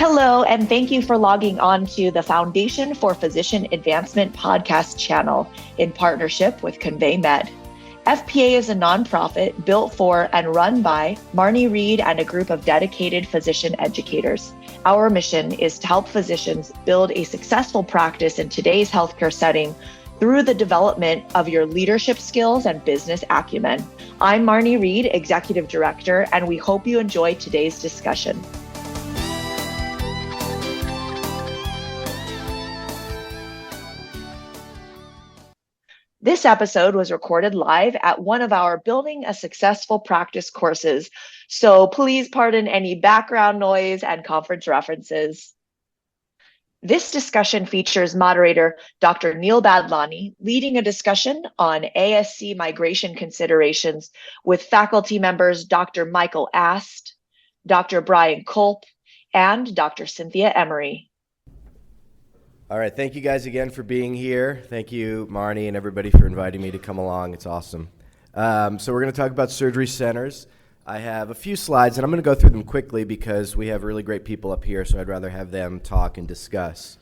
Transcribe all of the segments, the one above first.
Hello, and thank you for logging on to the Foundation for Physician Advancement podcast channel in partnership with Convey Med. FPA is a nonprofit built for and run by Marnie Reed and a group of dedicated physician educators. Our mission is to help physicians build a successful practice in today's healthcare setting through the development of your leadership skills and business acumen. I'm Marnie Reed, Executive Director, and we hope you enjoy today's discussion. This episode was recorded live at one of our Building a Successful Practice courses, so please pardon any background noise and conference references. This discussion features moderator Dr. Neil Badlani leading a discussion on ASC migration considerations with faculty members Dr. Michael Ast, Dr. Brian Culp, and Dr. Cynthia Emory. All right, thank you guys again for being here. Thank you, Marnie, and everybody for inviting me to come along. It's awesome. So we're going to talk about surgery centers. I have a few slides, and I'm going to go through them quickly because we have really great people up here, so I'd rather have them talk and discuss.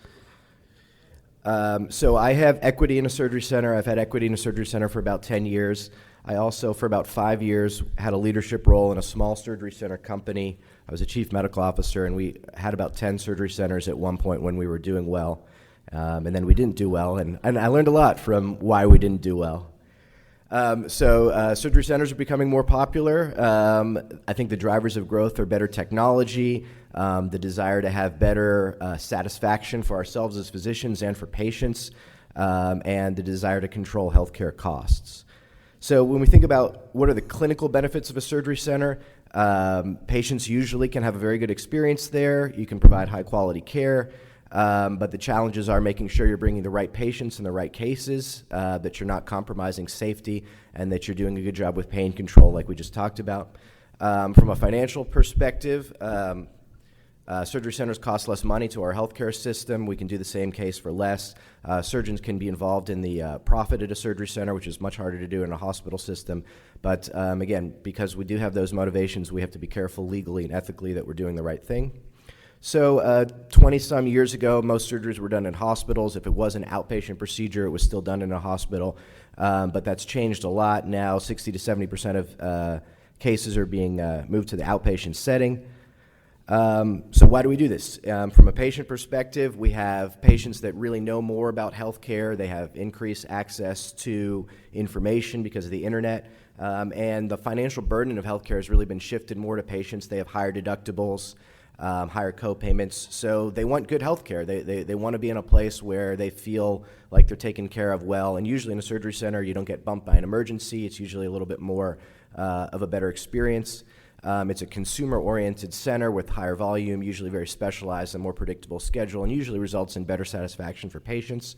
So I have equity in a surgery center. I've had equity in a surgery center for about 10 years. I also, for about 5 years, had a leadership role in a small surgery center company. I was a chief medical officer, and we had about 10 surgery centers at one point when we were doing well. And then we didn't do well, and I learned a lot from why we didn't do well. So surgery centers are becoming more popular. I think the drivers of growth are better technology, the desire to have better satisfaction for ourselves as physicians and for patients, and the desire to control healthcare costs. So when we think about what are the clinical benefits of a surgery center, patients usually can have a very good experience there. You can provide high-quality care. But the challenges are making sure you're bringing the right patients in the right cases, that you're not compromising safety, and that you're doing a good job with pain control like we just talked about. From a financial perspective, surgery centers cost less money to our healthcare system. We can do the same case for less. Surgeons can be involved in the profit at a surgery center, which is much harder to do in a hospital system. But again, because we do have those motivations, we have to be careful legally and ethically that we're doing the right thing. So 20-some years ago, most surgeries were done in hospitals. If it was an outpatient procedure, it was still done in a hospital. But that's changed a lot now. 60 to 70% of cases are being moved to the outpatient setting. So why do we do this? From a patient perspective, we have patients that really know more about healthcare. They have increased access to information because of the internet. And the financial burden of healthcare has really been shifted more to patients. They have higher deductibles. Higher co-payments, so they want good health care. They want to be in a place where they feel like they're taken care of well, and usually in a surgery center, you don't get bumped by an emergency. It's usually a little bit more of a better experience. It's a consumer-oriented center with higher volume, usually very specialized and more predictable schedule, and usually results in better satisfaction for patients.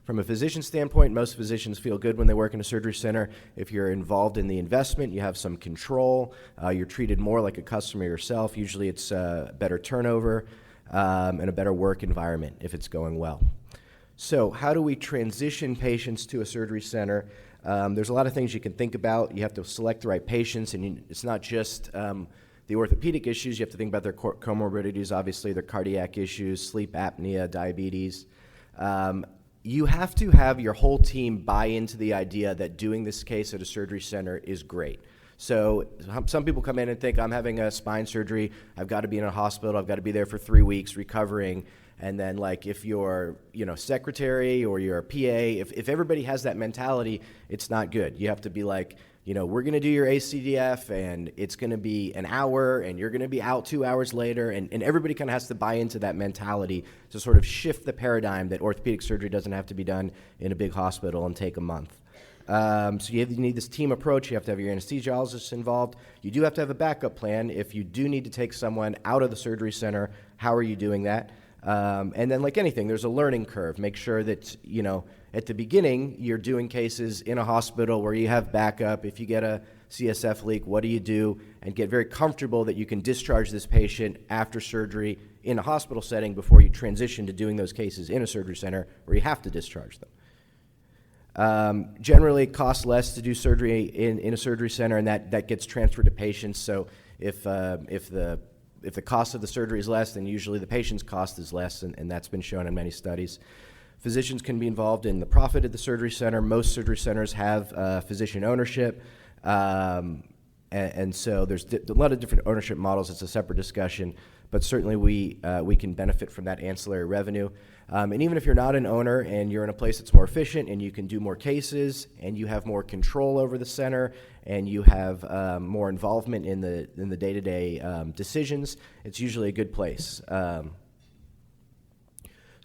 From a physician standpoint, most physicians feel good when they work in a surgery center. If you're involved in the investment, you have some control. You're treated more like a customer yourself. Usually it's better turnover and a better work environment if it's going well. So how do we transition patients to a surgery center? There's a lot of things you can think about. You have to select the right patients, and it's not just the orthopedic issues. You have to think about their comorbidities, obviously, their cardiac issues, sleep apnea, diabetes. You have to have your whole team buy into the idea that doing this case at a surgery center is great. So some people come in and think, I'm having a spine surgery, I've got to be in a hospital, I've got to be there for 3 weeks recovering. And then like if you're, secretary or you're a PA, if everybody has that mentality, it's not good. You have to be like, we're going to do your ACDF and it's going to be an hour and you're going to be out 2 hours later. And everybody kind of has to buy into that mentality to sort of shift the paradigm that orthopedic surgery doesn't have to be done in a big hospital and take a month. So you need this team approach. You have to have your anesthesiologist involved. You do have to have a backup plan. If you do need to take someone out of the surgery center, how are you doing that? And then like anything, there's a learning curve. Make sure that, at the beginning, you're doing cases in a hospital where you have backup. If you get a CSF leak, what do you do? And get very comfortable that you can discharge this patient after surgery in a hospital setting before you transition to doing those cases in a surgery center where you have to discharge them. Generally, it costs less to do surgery in a surgery center, and that gets transferred to patients. So if the if the cost of the surgery is less, then usually the patient's cost is less, and that's been shown in many studies. Physicians can be involved in the profit of the surgery center. Most surgery centers have physician ownership, and so there's a lot of different ownership models. It's a separate discussion, but certainly we can benefit from that ancillary revenue. And even if you're not an owner and you're in a place that's more efficient and you can do more cases and you have more control over the center and you have more involvement in the day-to-day decisions, it's usually a good place.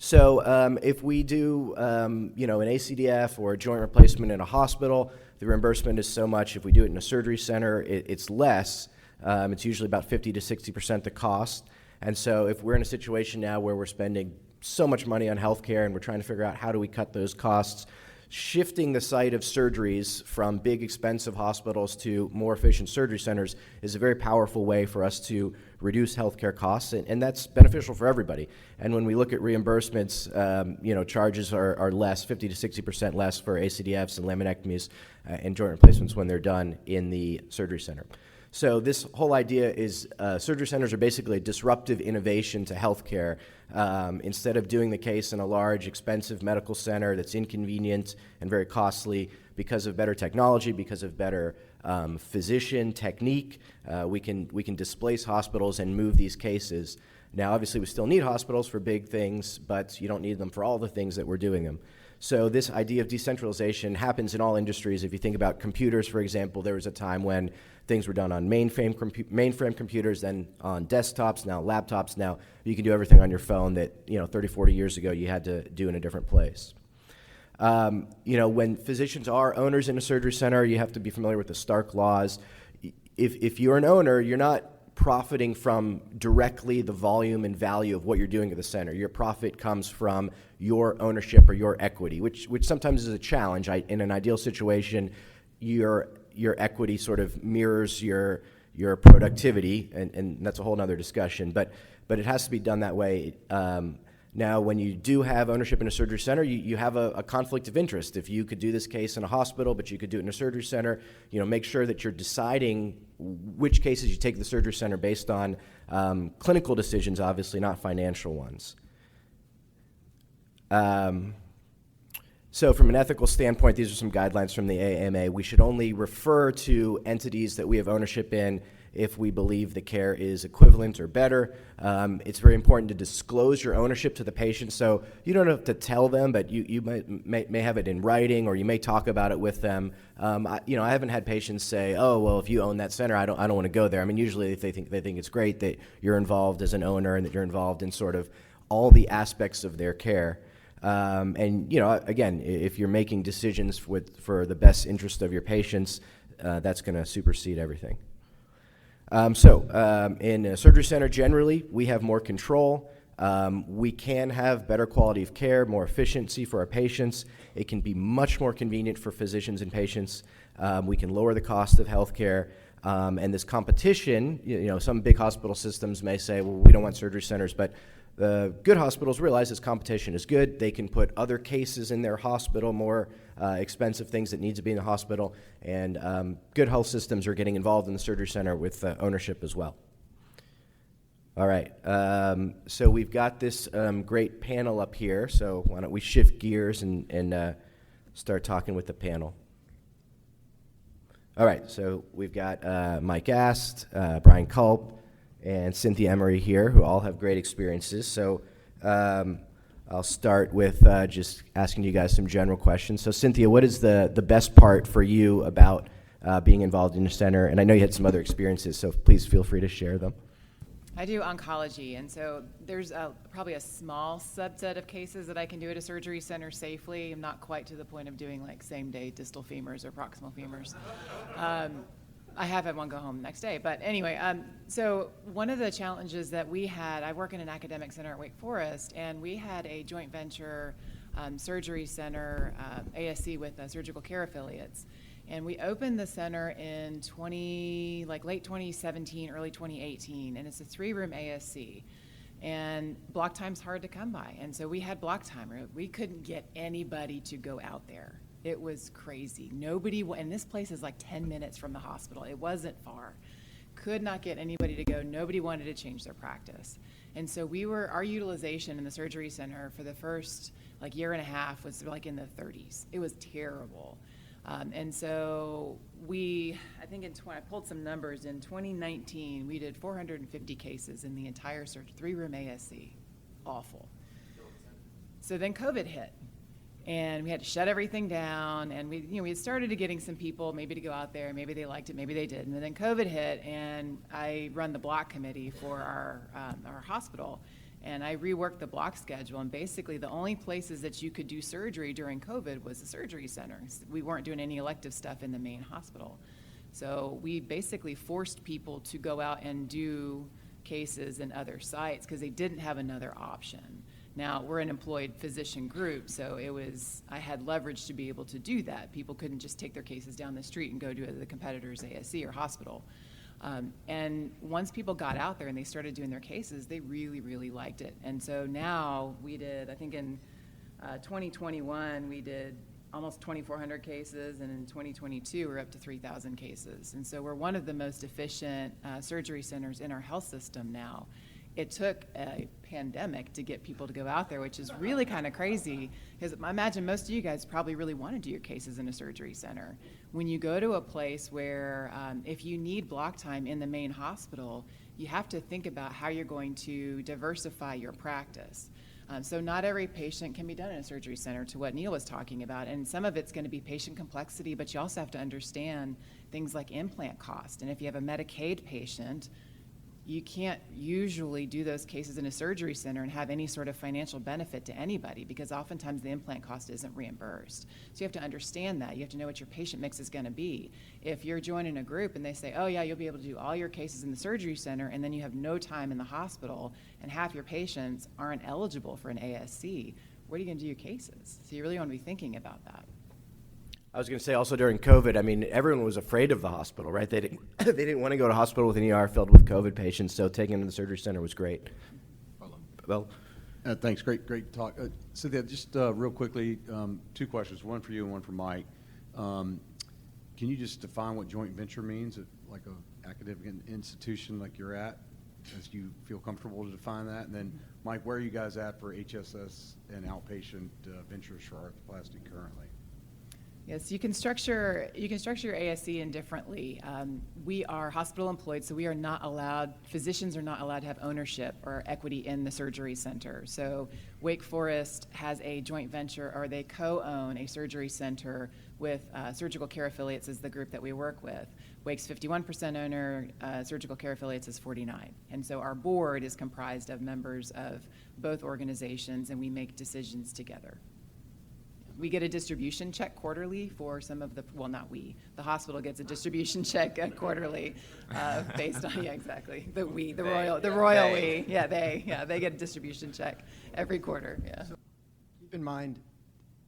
So if we do, an ACDF or a joint replacement in a hospital, the reimbursement is so much. If we do it in a surgery center, it's less. It's usually about 50 to 60% the cost. And so if we're in a situation now where we're spending so much money on healthcare and we're trying to figure out how do we cut those costs, shifting the site of surgeries from big expensive hospitals to more efficient surgery centers is a very powerful way for us to reduce healthcare costs, and that's beneficial for everybody. And when we look at reimbursements, charges are less, 50 to 60% less for ACDFs and laminectomies and joint replacements when they're done in the surgery center. So this whole idea is surgery centers are basically a disruptive innovation to healthcare. Instead of doing the case in a large, expensive medical center that's inconvenient and very costly, because of better technology, because of better physician technique, we can displace hospitals and move these cases. Now, obviously, we still need hospitals for big things, but you don't need them for all the things that we're doing them. So this idea of decentralization happens in all industries. If you think about computers, for example, there was a time when things were done on mainframe computers, then on desktops, now laptops. Now you can do everything on your phone that 30, 40 years ago you had to do in a different place. When physicians are owners in a surgery center, you have to be familiar with the Stark laws. If you're an owner, you're not profiting from directly the volume and value of what you're doing at the center. Your profit comes from your ownership or your equity, which sometimes is a challenge. In an ideal situation, your equity sort of mirrors your productivity, and that's a whole other discussion. But it has to be done that way. Now, when you do have ownership in a surgery center, you have a conflict of interest. If you could do this case in a hospital, but you could do it in a surgery center, make sure that you're deciding which cases you take to the surgery center based on clinical decisions, obviously, not financial ones. So from an ethical standpoint, these are some guidelines from the AMA. We should only refer to entities that we have ownership in if we believe the care is equivalent or better. It's very important to disclose your ownership to the patient, so you don't have to tell them, but you may have it in writing, or you may talk about it with them. I haven't had patients say, "Oh, well, if you own that center, I don't want to go there." I mean, usually they think it's great that you're involved as an owner and that you're involved in sort of all the aspects of their care. Again, if you're making decisions for the best interest of your patients, that's going to supersede everything. In a surgery center, generally, we have more control. We can have better quality of care, more efficiency for our patients. It can be much more convenient for physicians and patients. We can lower the cost of healthcare. And this competition, some big hospital systems may say, well, we don't want surgery centers, but the good hospitals realize this competition is good. They can put other cases in their hospital, more expensive things that need to be in the hospital, and good health systems are getting involved in the surgery center with ownership as well. All right, so we've got this great panel up here, so why don't we shift gears and start talking with the panel. All right, so we've got Mike Ast, Brian Culp, and Cynthia Emory here, who all have great experiences. So I'll start with just asking you guys some general questions. So Cynthia, what is the best part for you about being involved in your center? And I know you had some other experiences, so please feel free to share them. I do oncology, and so there's probably a small subset of cases that I can do at a surgery center safely. I'm not quite to the point of doing like same-day distal femurs or proximal femurs. I have had one go home the next day. But anyway, so one of the challenges that we had, I work in an academic center at Wake Forest, and we had a joint venture surgery center, ASC with surgical care affiliates. And we opened the center in late 2017, early 2018, and it's a 3-room ASC. And block time's hard to come by. And so we had block time. We couldn't get anybody to go out there. It was crazy. And this place is like 10 minutes from the hospital. It wasn't far. could not get anybody to go. Nobody wanted to change their practice. And so our utilization in the surgery center for the first year and a half was in the 30s. It was terrible. And so I pulled some numbers. In 2019, we did 450 cases in the entire 3-room ASC. Awful. So then COVID hit. And we had to shut everything down, and we had started to getting some people maybe to go out there. Maybe they liked it, maybe they didn't. And then COVID hit, and I run the block committee for our hospital, and I reworked the block schedule. And basically, the only places that you could do surgery during COVID was the surgery center. We weren't doing any elective stuff in the main hospital, so we basically forced people to go out and do cases in other sites because they didn't have another option. Now, we're an employed physician group, so I had leverage to be able to do that. People couldn't just take their cases down the street and go to the competitor's ASC or hospital. And once people got out there and they started doing their cases, they really, really liked it. And so now we did, I think in 2021, we did almost 2,400 cases, and in 2022, we're up to 3,000 cases. And so we're one of the most efficient surgery centers in our health system now. It took a pandemic to get people to go out there, which is really kind of crazy, because I imagine most of you guys probably really want to do your cases in a surgery center. When you go to a place where if you need block time in the main hospital, you have to think about how you're going to diversify your practice. So not every patient can be done in a surgery center, to what Neil was talking about, and some of it's going to be patient complexity, but you also have to understand things like implant cost. And if you have a Medicaid patient, you can't usually do those cases in a surgery center and have any sort of financial benefit to anybody, because oftentimes the implant cost isn't reimbursed. So you have to understand that. You have to know what your patient mix is going to be. If you're joining a group and they say, oh yeah, you'll be able to do all your cases in the surgery center, and then you have no time in the hospital and half your patients aren't eligible for an ASC, where are you going to do your cases? So you really want to be thinking about that. I was going to say also during COVID, everyone was afraid of the hospital, right? They didn't want to go to a hospital with an ER filled with COVID patients, so taking them to the surgery center was great. Well, thanks. Great talk. Cynthia, just real quickly, 2 questions, one for you and one for Mike. Can you just define what joint venture means at like an academic institution like you're at, as you feel comfortable to define that? And then, Mike, where are you guys at for HSS and outpatient ventures for arthroplasty currently? Yes, you can structure your ASC indifferently. We are hospital employed, so physicians are not allowed to have ownership or equity in the surgery center. So Wake Forest has a joint venture, or they co-own a surgery center with Surgical Care Affiliates is the group that we work with. Wake's 51% owner, Surgical Care Affiliates is 49%. And so our board is comprised of members of both organizations, and we make decisions together. We get a distribution check quarterly for some of the hospital gets a distribution check quarterly based on, exactly. They get a distribution check every quarter, yeah. So keep in mind,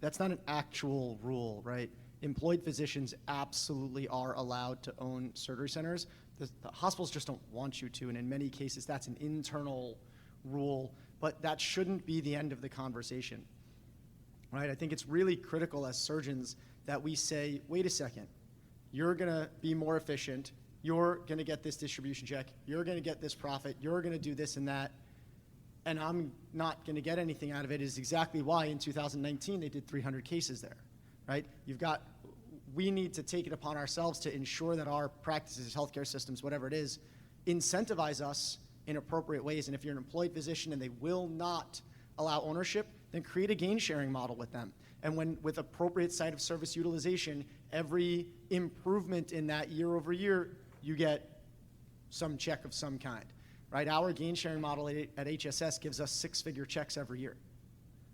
that's not an actual rule, right? Employed physicians absolutely are allowed to own surgery centers. The hospitals just don't want you to, and in many cases, that's an internal rule, but that shouldn't be the end of the conversation. Right? I think it's really critical as surgeons that we say, wait a second, you're going to be more efficient, you're going to get this distribution check, you're going to get this profit, you're going to do this and that, and I'm not going to get anything out of it, is exactly why in 2019 they did 300 cases there. Right? We need to take it upon ourselves to ensure that our practices, healthcare systems, whatever it is, incentivize us in appropriate ways. And if you're an employed physician and they will not allow ownership, then create a gain sharing model with them. And with appropriate site of service utilization, every improvement in that year over year, you get some check of some kind, right? Our gain sharing model at HSS gives us 6-figure checks every year,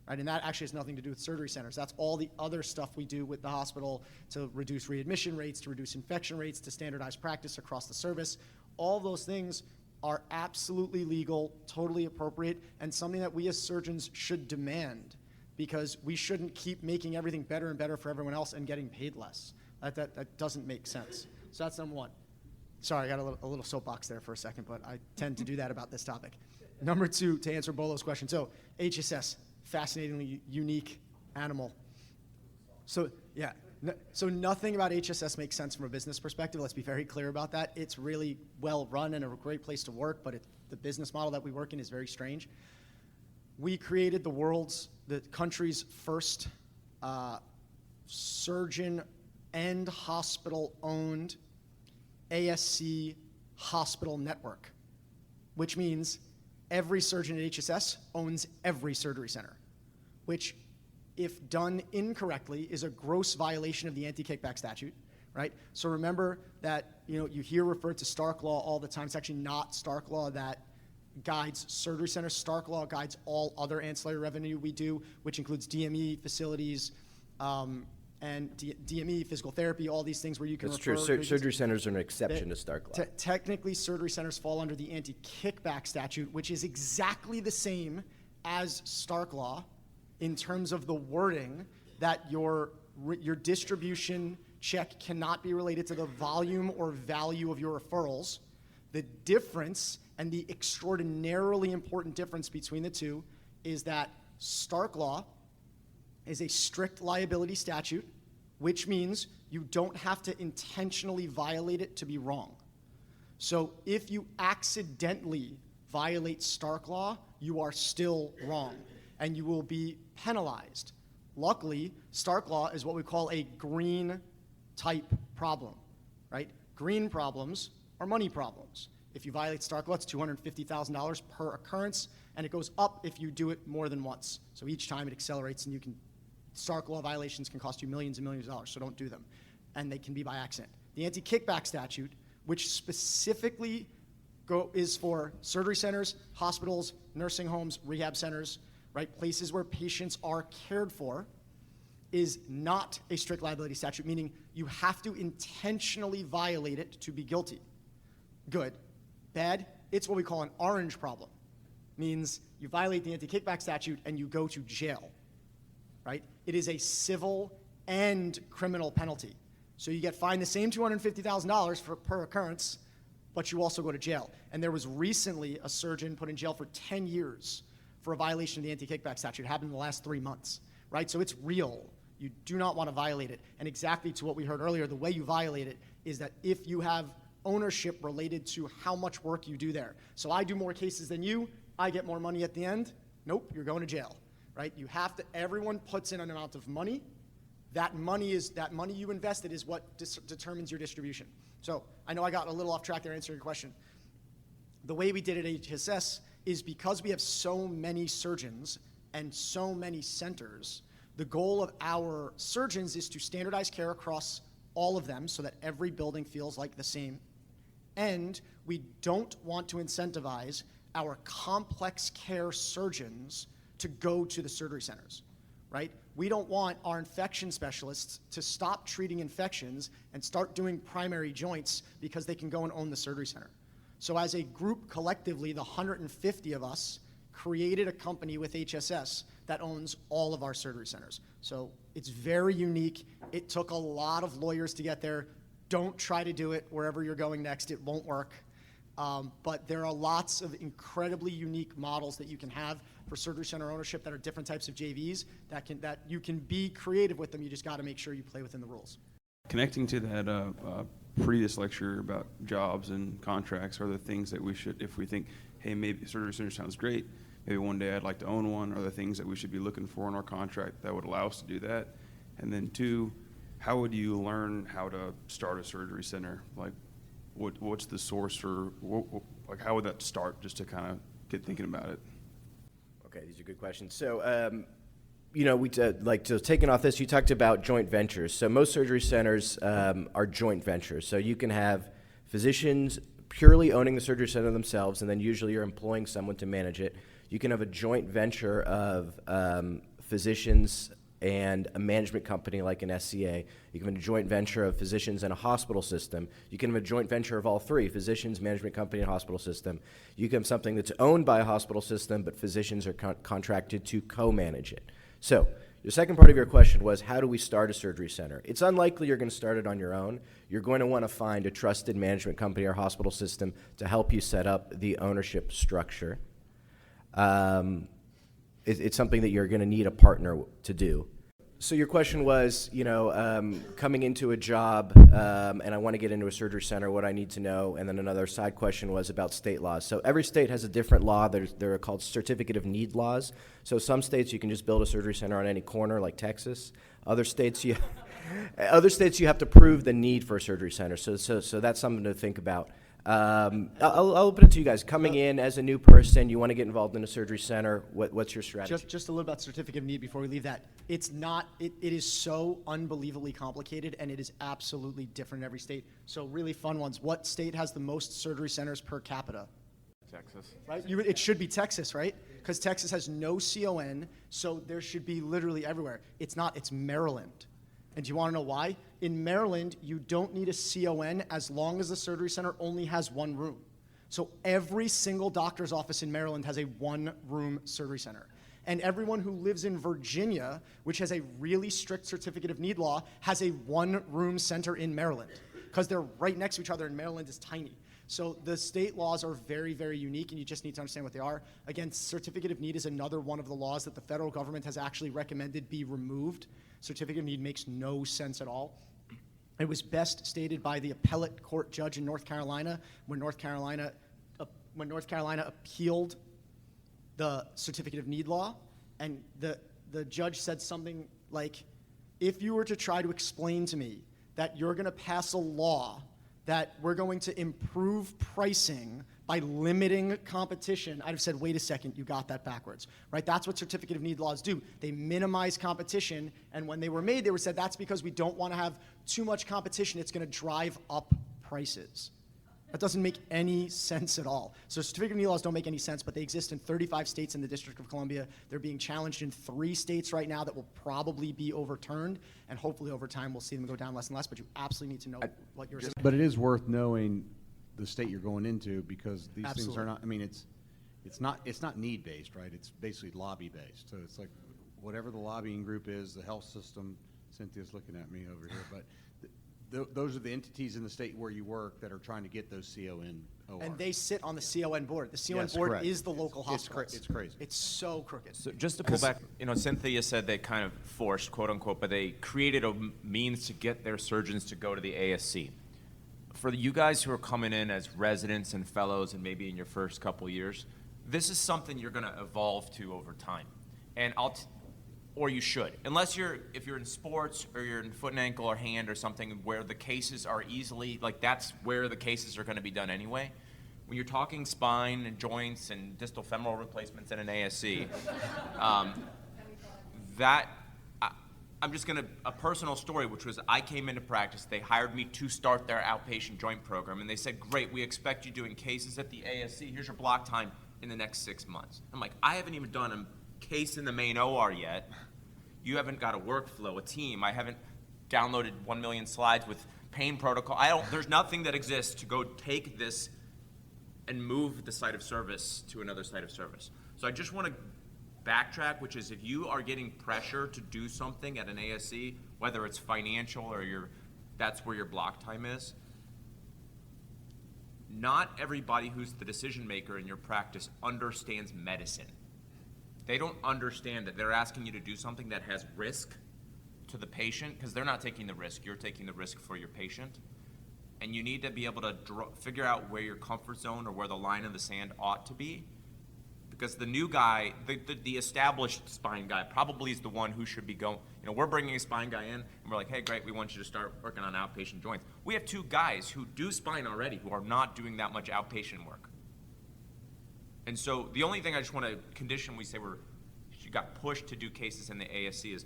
right? And that actually has nothing to do with surgery centers. That's all the other stuff we do with the hospital to reduce readmission rates, to reduce infection rates, to standardize practice across the service. All those things are absolutely legal, totally appropriate, and something that we as surgeons should demand, because we shouldn't keep making everything better and better for everyone else and getting paid less. That doesn't make sense. So that's number one. Sorry, I got a little soapbox there for a second, but I tend to do that about this topic. Number 2, to answer Bolo's question. So HSS, fascinatingly unique animal. So yeah, So nothing about HSS makes sense from a business perspective. Let's be very clear about that. It's really well run and a great place to work, but the business model that we work in is very strange. We created the country's first surgeon and hospital-owned ASC hospital network, which means every surgeon at HSS owns every surgery center, which, if done incorrectly, is a gross violation of the anti-kickback statute, right? So remember that you hear referred to Stark Law all the time. It's actually not Stark Law that guides surgery centers. Stark Law guides all other ancillary revenue we do, which includes DME facilities, and DME, physical therapy, all these things where you can That's refer. true. Surgery centers are an exception to Stark Law. Technically, surgery centers fall under the anti-kickback statute, which is exactly the same as Stark Law in terms of the wording that your distribution check cannot be related to the volume or value of your referrals. The difference, and the extraordinarily important difference between the two, is that Stark Law is a strict liability statute, which means you don't have to intentionally violate it to be wrong. So if you accidentally violate Stark Law, you are still wrong, and you will be penalized. Luckily, Stark Law is what we call a green type problem, right? Green problems are money problems. If you violate Stark Law, it's $250,000 per occurrence, and it goes up if you do it more than once. So each time it accelerates, and Stark Law violations can cost you millions and millions of dollars, so don't do them. And they can be by accident. The anti-kickback statute, which specifically is for surgery centers, hospitals, nursing homes, rehab centers, right, places where patients are cared for, is not a strict liability statute, meaning you have to intentionally violate it to be guilty. Good. Bad, it's what we call an orange problem. Means you violate the anti-kickback statute and you go to jail, right? It is a civil and criminal penalty. So you get fined the same $250,000 per occurrence, but you also go to jail. And there was recently a surgeon put in jail for 10 years for a violation of the anti-kickback statute. It happened in the last 3 months, right? So it's real. You do not want to violate it. And exactly to what we heard earlier, the way you violate it is that if you have ownership related to how much work you do there. So I do more cases than you, I get more money at the end. Nope, you're going to jail, right? You have to, everyone puts in an amount of money. That money you invested is what determines your distribution. So I know I got a little off track there answering your question. The way we did it at HSS is because we have so many surgeons and so many centers, the goal of our surgeons is to standardize care across all of them so that every building feels like the same. And we don't want to incentivize our complex care surgeons to go to the surgery centers, right? We don't want our infection specialists to stop treating infections and start doing primary joints because they can go and own the surgery center. So as a group collectively, the 150 of us created a company with HSS that owns all of our surgery centers. So it's very unique. It took a lot of lawyers to get there. Don't try to do it wherever you're going next. It won't work. But there are lots of incredibly unique models that you can have for surgery center ownership that are different types of JVs that you can be creative with them. You just got to make sure you play within the rules. Connecting to that previous lecture about jobs and contracts, are the things that we should, if we think, hey, maybe surgery center sounds great, maybe one day I'd like to own one, are the things that we should be looking for in our contract that would allow us to do that? And then 2, how would you learn how to start a surgery center? Like, what's the source for, like, how would that start, just to kind of get thinking about it? Okay, these are good questions. So, so taking off this, you talked about joint ventures. So most surgery centers are joint ventures. So you can have physicians purely owning the surgery center themselves, and then usually you're employing someone to manage it. You can have a joint venture of physicians and a management company like an SCA. You can have a joint venture of physicians and a hospital system. You can have a joint venture of all three, physicians, management company, and hospital system. You can have something that's owned by a hospital system, but physicians are contracted to co-manage it. So the second part of your question was, how do we start a surgery center? It's unlikely you're going to start it on your own. You're going to want to find a trusted management company or hospital system to help you set up the ownership structure. It's something that you're going to need a partner to do. So your question was, coming into a job, and I want to get into a surgery center, what I need to know, and then another side question was about state laws. So every state has a different law. They're called certificate of need laws. So some states you can just build a surgery center on any corner, like Texas. Other states you have to prove the need for a surgery center. So that's something to think about. I'll open it to you guys. Coming in as a new person, you want to get involved in a surgery center. What's your strategy? Just a little about certificate of need before we leave that. It's not. It is so unbelievably complicated, and it is absolutely different in every state. So really fun ones. What state has the most surgery centers per capita? Texas. Right? It should be Texas, right? Because Texas has no CON, so there should be literally everywhere. It's not. It's Maryland. And do you want to know why? In Maryland, you don't need a CON as long as the surgery center only has one room. So every single doctor's office in Maryland has a one-room surgery center. And everyone who lives in Virginia, which has a really strict certificate of need law, has a one-room center in Maryland because they're right next to each other, and Maryland is tiny. So the state laws are very, very unique, and you just need to understand what they are. Again, certificate of need is another one of the laws that the federal government has actually recommended be removed. Certificate of need makes no sense at all. It was best stated by the appellate court judge in North Carolina when North Carolina appealed the certificate of need law, and the judge said something like, if you were to try to explain to me that you're going to pass a law that we're going to improve pricing by limiting competition, I'd have said, wait a second, you got that backwards, right? That's what certificate of need laws do. They minimize competition, and when they were made, they were said that's because we don't want to have too much competition. It's going to drive up prices. That doesn't make any sense at all. So certificate of need laws don't make any sense, but they exist in 35 states in the District of Columbia. They're being challenged in 3 states right now that will probably be overturned, and hopefully over time we'll see them go down less and less, but you absolutely need to know what you're saying. But it is worth knowing the state you're going into, because these Absolutely. things are not, I mean, it's not need-based, right? It's basically lobby-based. So it's like whatever the lobbying group is, the health system, Cynthia's looking at me over here, but those are the entities in the state where you work that are trying to get those CON ORs. And they sit on the CON board. The CON Yes, board correct. is the local hospital. It's crazy. It's so crooked. So just to pull back, Cynthia said they kind of forced, quote unquote, but they created a means to get their surgeons to go to the ASC. For you guys who are coming in as residents and fellows and maybe in your first couple years, this is something you're going to evolve to over time. And or you should, if you're in sports or you're in foot and ankle or hand or something where the cases are easily, like that's where the cases are going to be done anyway. When you're talking spine and joints and distal femoral replacements in an ASC, I'm just going to, a personal story, which was I came into practice, they hired me to start their outpatient joint program, and they said, great, we expect you doing cases at the ASC, here's your block time in the next 6 months. I'm like, I haven't even done a case in the main OR yet. You haven't got a workflow, a team. I haven't downloaded 1 million slides with pain protocol. There's nothing that exists to go take this and move the site of service to another site of service. So I just want to backtrack, which is if you are getting pressure to do something at an ASC, whether it's financial or that's where your block time is, not everybody who's the decision maker in your practice understands medicine. They don't understand that they're asking you to do something that has risk to the patient, because they're not taking the risk, you're taking the risk for your patient. And you need to be able to figure out where your comfort zone or where the line in the sand ought to be. Because the new guy, the established spine guy, probably is the one who should be going. We're bringing a spine guy in, and we're like, hey, great, we want you to start working on outpatient joints. We have 2 guys who do spine already who are not doing that much outpatient work. And so the only thing I just want to condition, we say you got pushed to do cases in the ASC, is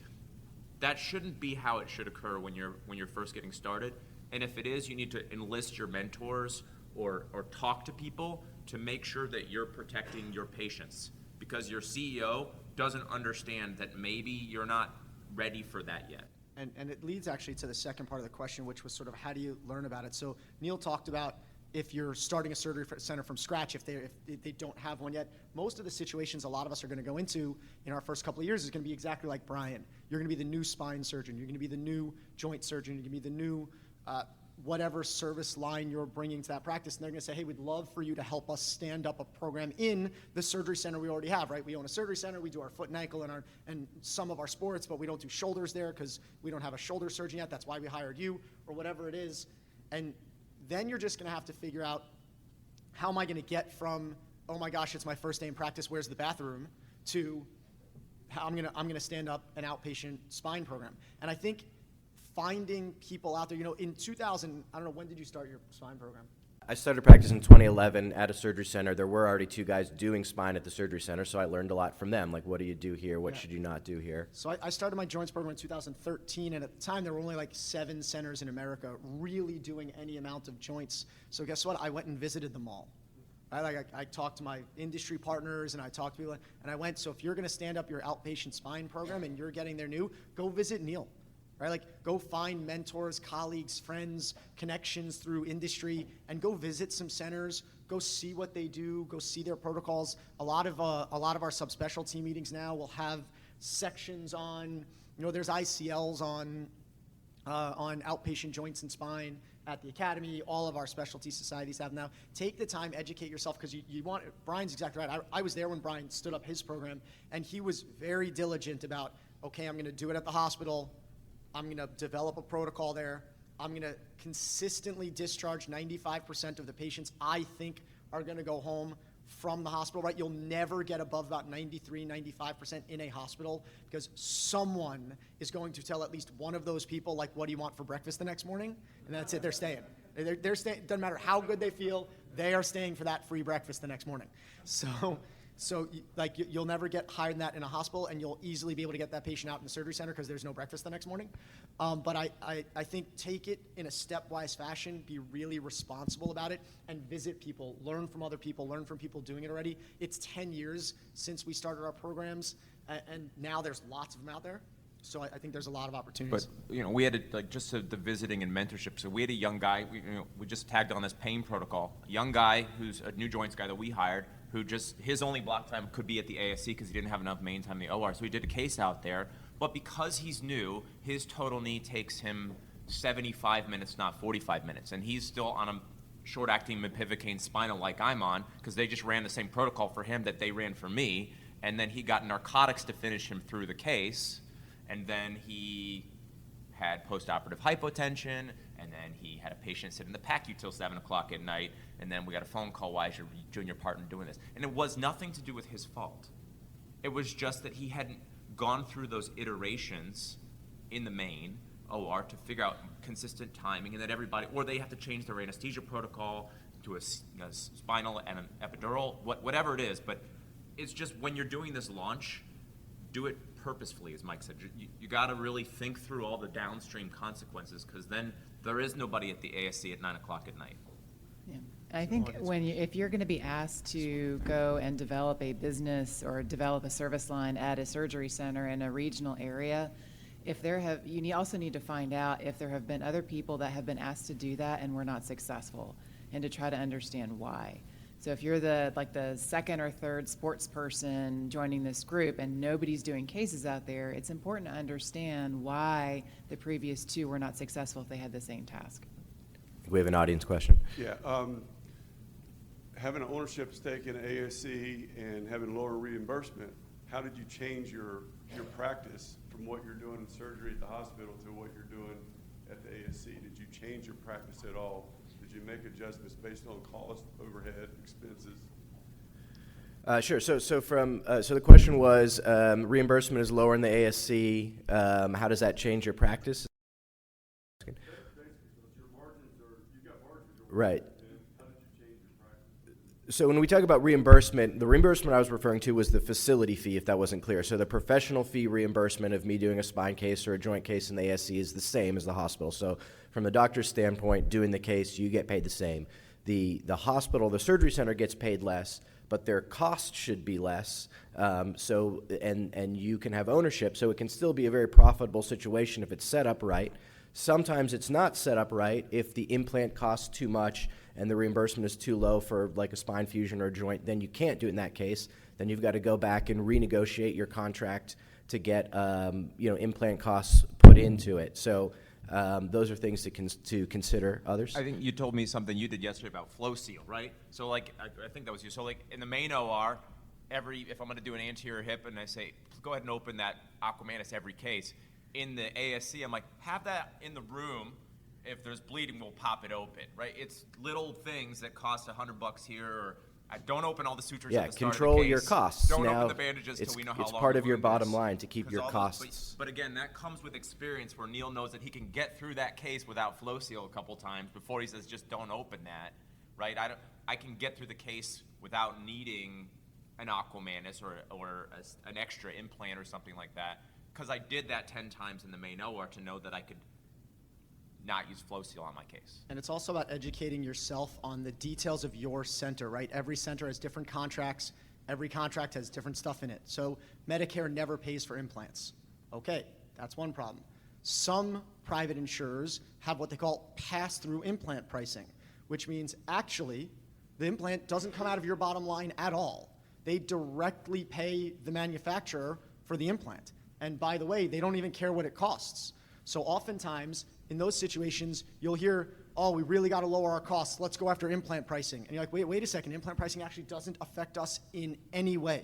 that shouldn't be how it should occur when you're first getting started. And if it is, you need to enlist your mentors or talk to people to make sure that you're protecting your patients, because your CEO doesn't understand that maybe you're not ready for that yet. And it leads actually to the second part of the question, which was sort of how do you learn about it? So Neil talked about if you're starting a surgery center from scratch, if they don't have one yet. Most of the situations a lot of us are going to go into in our first couple of years is going to be exactly like Brian. You're going to be the new spine surgeon. You're going to be the new joint surgeon. You're going to be the new whatever service line you're bringing to that practice, and they're going to say, hey, we'd love for you to help us stand up a program in the surgery center we already have, right? We own a surgery center, we do our foot and ankle and some of our sports, but we don't do shoulders there because we don't have a shoulder surgeon yet. That's why we hired you, or whatever it is. And then you're just going to have to figure out, how am I going to get from, oh my gosh, it's my first day in practice, where's the bathroom, to how I'm going to stand up an outpatient spine program. And I think finding people out there, in 2000, I don't know, when did you start your spine program? I started practice in 2011 at a surgery center. There were already 2 guys doing spine at the surgery center, so I learned a lot from them. Like, what do you do here? What should you not do here? So I started my joints program in 2013, and at the time there were only like 7 centers in America really doing any amount of joints. So guess what? I went and visited them all. I talked to my industry partners, and I talked to people, and I went, so if you're going to stand up your outpatient spine program and you're getting there new, go visit Neil. Right? Like, go find mentors, colleagues, friends, connections through industry, and go visit some centers. Go see what they do. Go see their protocols. A lot of our subspecialty meetings now will have sections on. There's ICLs on outpatient joints and spine at the academy. All of our specialty societies have now. Take the time, educate yourself, because you want. Brian's exactly right. I was there when Brian stood up his program, and he was very diligent about. Okay, I'm going to do it at the hospital. I'm going to develop a protocol there. I'm going to consistently discharge 95% of the patients I think are going to go home from the hospital, right? You'll never get above about 93, 95% in a hospital because someone is going to tell at least one of those people, like, what do you want for breakfast the next morning? And that's it, they're staying. They're staying. Doesn't matter how good they feel, they are staying for that free breakfast the next morning. So you'll never get higher than that in a hospital, and you'll easily be able to get that patient out in the surgery center because there's no breakfast the next morning. But I think take it in a stepwise fashion, be really responsible about it, and visit people, learn from other people, learn from people doing it already. It's 10 years since we started our programs, and now there's lots of them out there. So I think there's a lot of opportunities. But we had the visiting and mentorship. So we had a young guy. We just tagged on this pain protocol. A young guy who's a new joints guy that we hired, who just his only block time could be at the ASC because he didn't have enough main time in the OR. So he did a case out there. But because he's new, his total knee takes him 75 minutes, not 45 minutes, and he's still on a short-acting mepivocaine spinal like I'm on because they just ran the same protocol for him that they ran for me, and then he got narcotics to finish him through the case. And then he had postoperative hypotension, and then he had a patient sit in the PACU till 7 o'clock at night, and then we got a phone call, why is your junior partner doing this? And it was nothing to do with his fault. It was just that he hadn't gone through those iterations in the main OR to figure out consistent timing, and that everybody, or they have to change their anesthesia protocol to a spinal and an epidural, whatever it is. But it's just when you're doing this launch, do it purposefully, as Mike said. You got to really think through all the downstream consequences, because then there is nobody at the ASC at 9 o'clock at night. Yeah. I think if you're going to be asked to go and develop a business or develop a service line at a surgery center in a regional area, you also need to find out if there have been other people that have been asked to do that and were not successful, and to try to understand why. So if you're the second or third sports person joining this group and nobody's doing cases out there, it's important to understand why the previous 2 were not successful if they had the same task. We have an audience question. Yeah. Having an ownership stake in ASC and having lower reimbursement, how did you change your practice from what you're doing in surgery at the hospital to what you're doing at the ASC? Did you change your practice at all? Did you make adjustments based on cost, overhead, expenses? Sure. So the question was, reimbursement is lower in the ASC. How does that change your practice? Basically, so your margins you got margins. Right. And how did you change your practice? So when we talk about reimbursement, the reimbursement I was referring to was the facility fee, if that wasn't clear. So the professional fee reimbursement of me doing a spine case or a joint case in the ASC is the same as the hospital. So from the doctor's standpoint, doing the case, you get paid the same. The hospital, the surgery center gets paid less, but their cost should be less. And you can have ownership, so it can still be a very profitable situation if it's set up right. Sometimes it's not set up right. If the implant costs too much and the reimbursement is too low for like a spine fusion or a joint, then you can't do it in that case. Then you've got to go back and renegotiate your contract to get implant costs put into it. So Those are things to consider. Others? I think you told me something you did yesterday about flow seal, right? So like, I think that was you. So like in the main OR, if I'm gonna do an anterior hip and I say, go ahead and open that Aquamanus every case. In the ASC, I'm like, have that in the room. If there's bleeding, we'll pop it open, right? It's little things that cost $100 here, or don't open all the sutures at the start control of the case. your costs. Don't now, open the bandages till we know how long it's part the of your wound bottom is. line to keep 'Cause your all those- costs. But again, that comes with experience where Neil knows that he can get through that case without flow seal a couple times before he says, just don't open that, right? I can get through the case without needing an Aquamanus or an extra implant or something like that, because I did that 10 times in the main OR to know that I could not use flow seal on my case. And it's also about educating yourself on the details of your center, right? Every center has different contracts. Every contract has different stuff in it. So Medicare never pays for implants. Okay, that's one problem. Some private insurers have what they call pass-through implant pricing, which means actually the implant doesn't come out of your bottom line at all. They directly pay the manufacturer for the implant. And by the way, they don't even care what it costs. So oftentimes, in those situations, you'll hear, oh, we really got to lower our costs. Let's go after implant pricing. And you're like, wait a second. Implant pricing actually doesn't affect us in any way.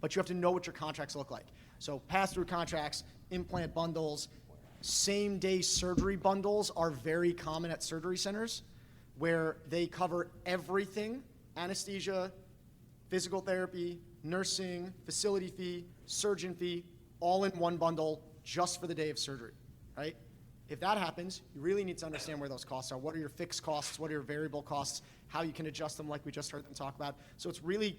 But you have to know what your contracts look like. So pass-through contracts, implant bundles, same-day surgery bundles are very common at surgery centers where they cover everything, anesthesia, physical therapy, nursing, facility fee, surgeon fee, all in one bundle just for the day of surgery, right? If that happens, you really need to understand where those costs are. What are your fixed costs? What are your variable costs? How you can adjust them like we just heard them talk about. So it's really,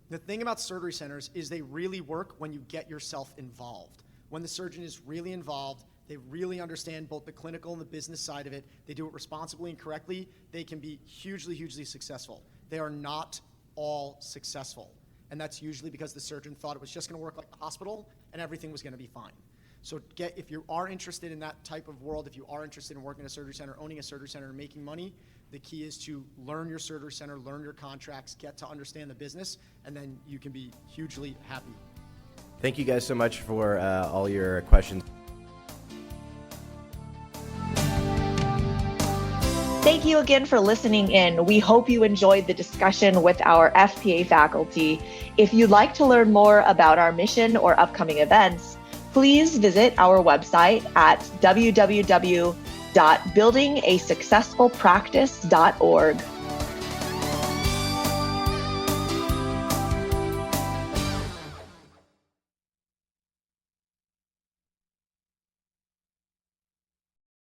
the thing about surgery centers is they really work when you get yourself involved. When the surgeon is really involved, they really understand both the clinical and the business side of it. They do it responsibly and correctly. They can be hugely, hugely successful. They are not all successful. And that's usually because the surgeon thought it was just going to work like the hospital and everything was going to be fine. So if you are interested in that type of world, if you are interested in working in a surgery center, owning a surgery center, and making money, the key is to learn your surgery center, learn your contracts, get to understand the business, and then you can be hugely happy. Thank you guys so much for all your questions. Thank you again for listening in. We hope you enjoyed the discussion with our FPA faculty. If you'd like to learn more about our mission or upcoming events, please visit our website at www.buildingasuccessfulpractice.org.